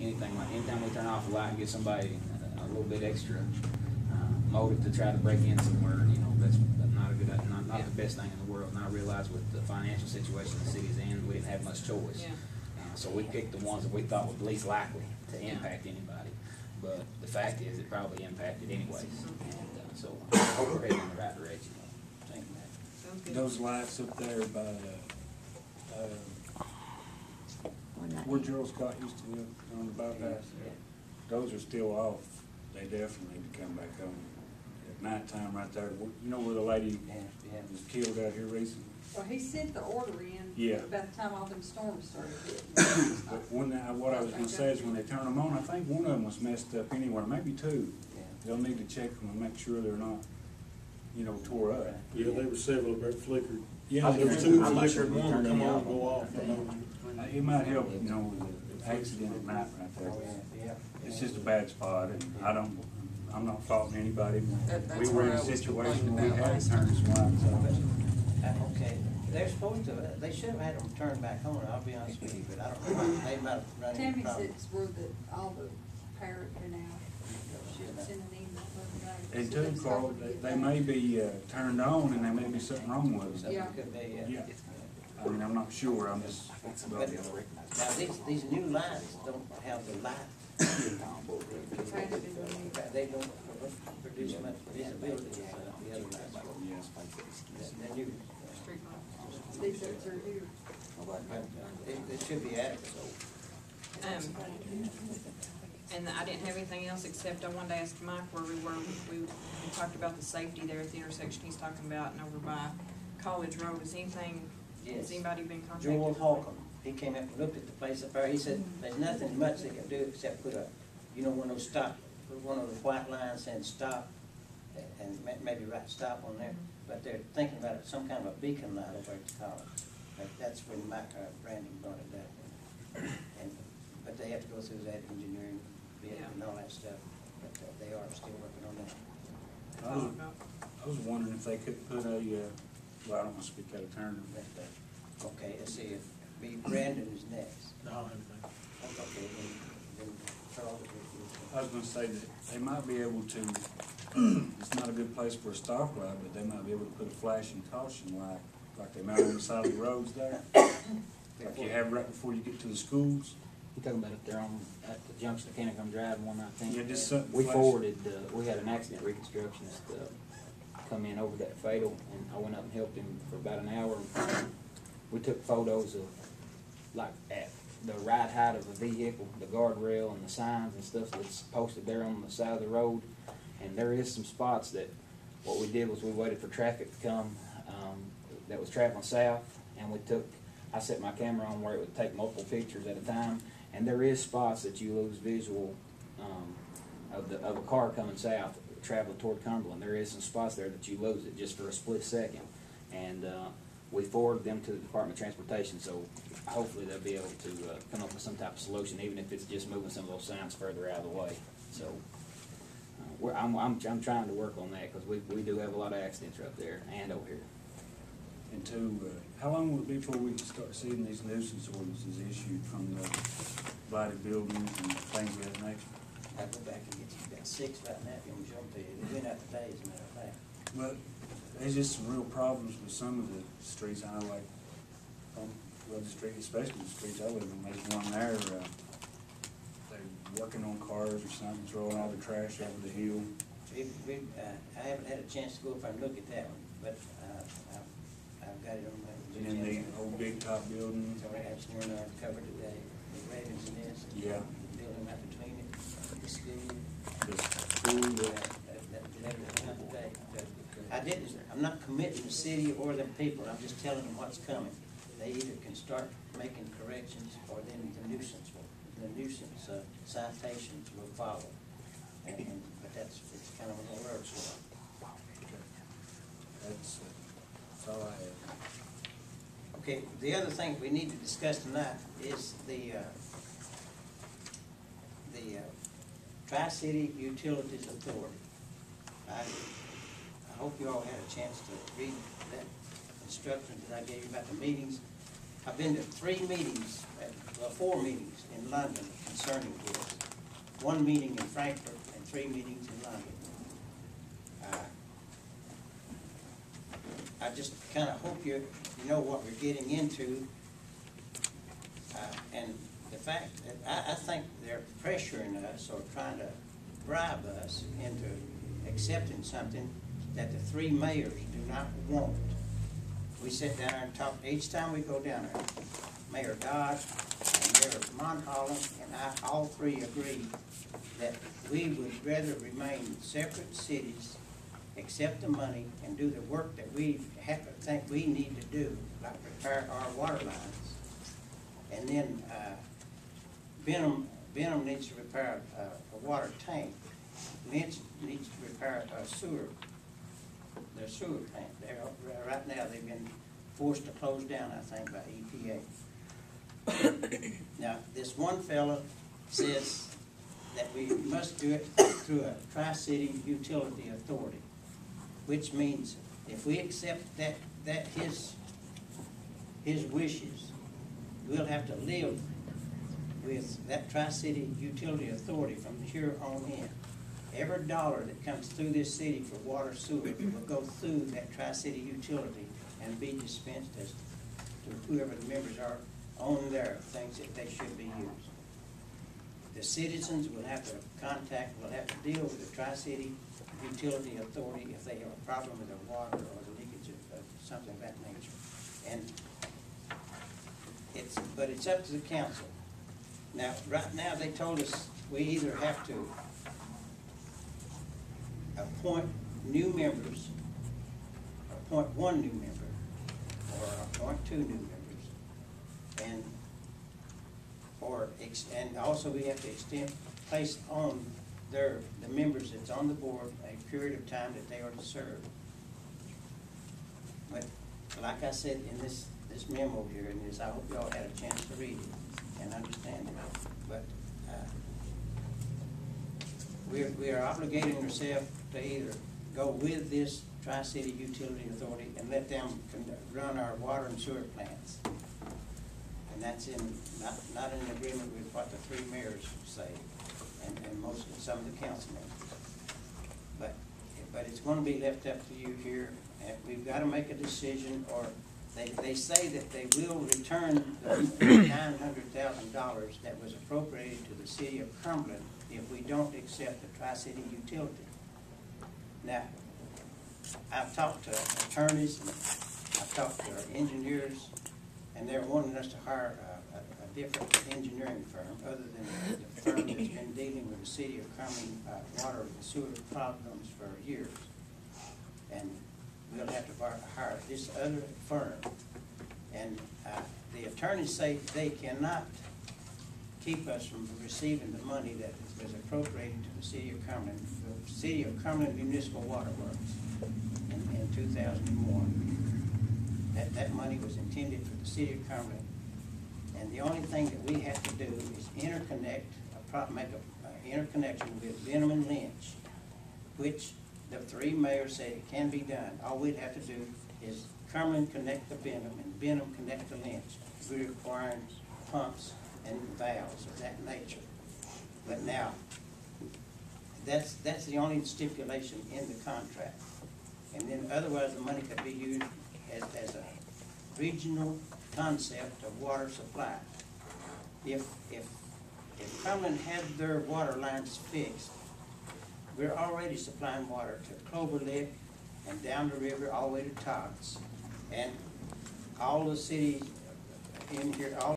anytime we turn off a light and give somebody a little bit extra motive to try to break in somewhere, you know, that's not a good, not the best thing in the world. And I realize with the financial situation the city's in, we didn't have much choice. Yeah. So we picked the ones that we thought were least likely to impact anybody. But the fact is, it probably impacted anyways. And so I hope we're heading in the right direction. Those lights up there by where Gerald Scott used to live on the bypass, those are still off. They definitely need to come back on at nighttime right there. You know where the lady was killed out here recently? Well, he sent the order in. Yeah. About the time all them storms started hitting. But what I was going to say is when they turn them on, I think one of them was messed up anywhere, maybe two. They'll need to check them and make sure they're not, you know, tore up. Yeah, there were several that flickered. Yeah, there were two I'm not flickered, sure one would come on and go off. It might help, you know, with the accident at night right there. It's just a bad spot, and I'm not faulting anybody. We were in a situation where we had to turn some lights off. Okay, they're supposed to, they should have had them turned back on, I'll be honest with you, but I don't know, they might have run into Tammy said problems. it's where all the power went out. She had sent an email the other day. And two, Carl, they may be turned on, and there may be something wrong with them. Something Yeah. could be, Yeah. I mean, I'm not sure, I'm just. But now, these new lights don't have the light. They don't produce much visibility as the other lights. The new, These are through here. it should be adequate. And I didn't have anything else except I wanted to ask Mike where we were. We talked about the safety there at the intersection he's talking about and over by College Road. Is anything, has anybody been contacted? Joel Holcomb, he came up and looked at the place up there. He said there's nothing much they can do except put a, you know, one of those stop, put one of the white lines saying stop, and maybe write stop on there. But they're thinking about it, some kind of a beacon light over at the college. That's when Mike Brandon brought it up. But they have to go through that engineering bit and all that stuff. But they are still working on that. I was wondering if they could put a, well, I don't want to speak out of turn. Okay, let's see, if Brandon is next. No, Okay, then Charles. I was going to say that they might be able to, it's not a good place for a stoplight, but they might be able to put a flashing caution light, like they mount on the side of the roads there. Like you have right before you get to the schools. You're talking about up there at the junction of Kennecott Drive and 119? Yeah, just something. We forwarded, we had an accident reconstructionist come in over that fatal, and I went up and helped him for about an hour. We took photos of, like, at the right height of the vehicle, the guardrail and the signs and stuff that's posted there on the side of the road. And there is some spots that, what we did was we waited for traffic to come that was traveling south, and I set my camera on where it would take multiple pictures at a time. And there is spots that you lose visual of a car coming south, traveling toward Cumberland. There is some spots there that you lose it just for a split second. And we forwarded them to the Department of Transportation, so hopefully they'll be able to come up with some type of solution, even if it's just moving some of those signs further out of the way. So I'm trying to work on that because we do have a lot of accidents right there and over here. And two, how long will it be before we can start seeing these nuisance ordinances issued from the blighted buildings and things of that nature? I'll go back and get you about 6 right now if you want me to jump to it. It went out today, as a matter of fact. But there's just some real problems with some of the streets. I know, like, on the street, especially the streets I live in, there's one there, they're working on cars or something, throwing all the trash over the hill. I haven't had a chance to go up and look at that one, but I've got it on my And then the old big top building. So that's one I covered today, the Ravens nest. Yeah. The building right between it, the school. The school, I'm not committing the city or the people, I'm just telling them what's coming. They either can start making corrections or then the nuisance citations will follow. But it's kind of an alert. That's all I have. Okay, the other thing we need to discuss tonight is the Tri-City Utilities Authority. I hope you all had a chance to read that instructions that I gave you about the meetings. I've been to 3 meetings, well, 4 meetings in London concerning this. 1 meeting in Frankfurt and 3 meetings in London. I just kind of hope you know what we're getting into. And the fact that I think they're pressuring us or trying to bribe us into accepting something that the 3 mayors do not want. We sit down and talk each time we go down there. Mayor Dodd and Mayor Monholland and I all 3 agree that we would rather remain separate cities, accept the money, and do the work that we think we need to do, like repair our water lines. And then Benham needs to repair a water tank. Lynch needs to repair their sewer plant. Right now, they've been forced to close down, I think, by EPA. Now, this one fellow says that we must do it through a Tri-City Utility Authority, which means if we accept that his wishes, we'll have to live with that Tri-City Utility Authority from here on in. Every dollar that comes through this city for water sewer will go through that Tri-City Utility and be dispensed as to whoever the members are on their things that they should be used. The citizens will have to deal with the Tri-City Utility Authority if they have a problem with their water or the leakage of something of that nature. And but it's up to the council. Now, right now, they told us we either have to appoint new members, appoint 1 new member, or appoint 2 new members, and also we have to place on the members that's on the board a period of time that they are to serve. But like I said in this memo here, and I hope y'all had a chance to read it and understand it. But we are obligating ourselves to either go with this Tri-City Utility Authority and let them run our water and sewer plants. And that's not in agreement with what the 3 mayors say, and some of the council members. But it's going to be left up to you here, and we've got to make a decision, or they say that they will return the $900,000 that was appropriated to the city of Cumberland if we don't accept the Tri-City Utility. Now, I've talked to attorneys, and I've talked to our engineers, and they're wanting us to hire a different engineering firm other than the firm that's been dealing with the city of Cumberland water and sewer problems for years. And we'll have to hire this other firm. And the attorneys say they cannot keep us from receiving the money that was appropriated to the city of Cumberland, the city of Cumberland Municipal Water Works in 2001. That money was intended for the city of Cumberland, and the only thing that we have to do is make an interconnection with Benham and Lynch, which the 3 mayors say it can be done. All we'd have to do is Cumberland connect to Benham and Benham connect to Lynch. We're requiring pumps and valves of that nature. But now, that's the only stipulation in the contract. And then otherwise the money could be used as a regional concept of water supply. If Cumberland had their water lines fixed, we're already supplying water to Clover Lick and down the river all the way to Tots. And all the cities in here, all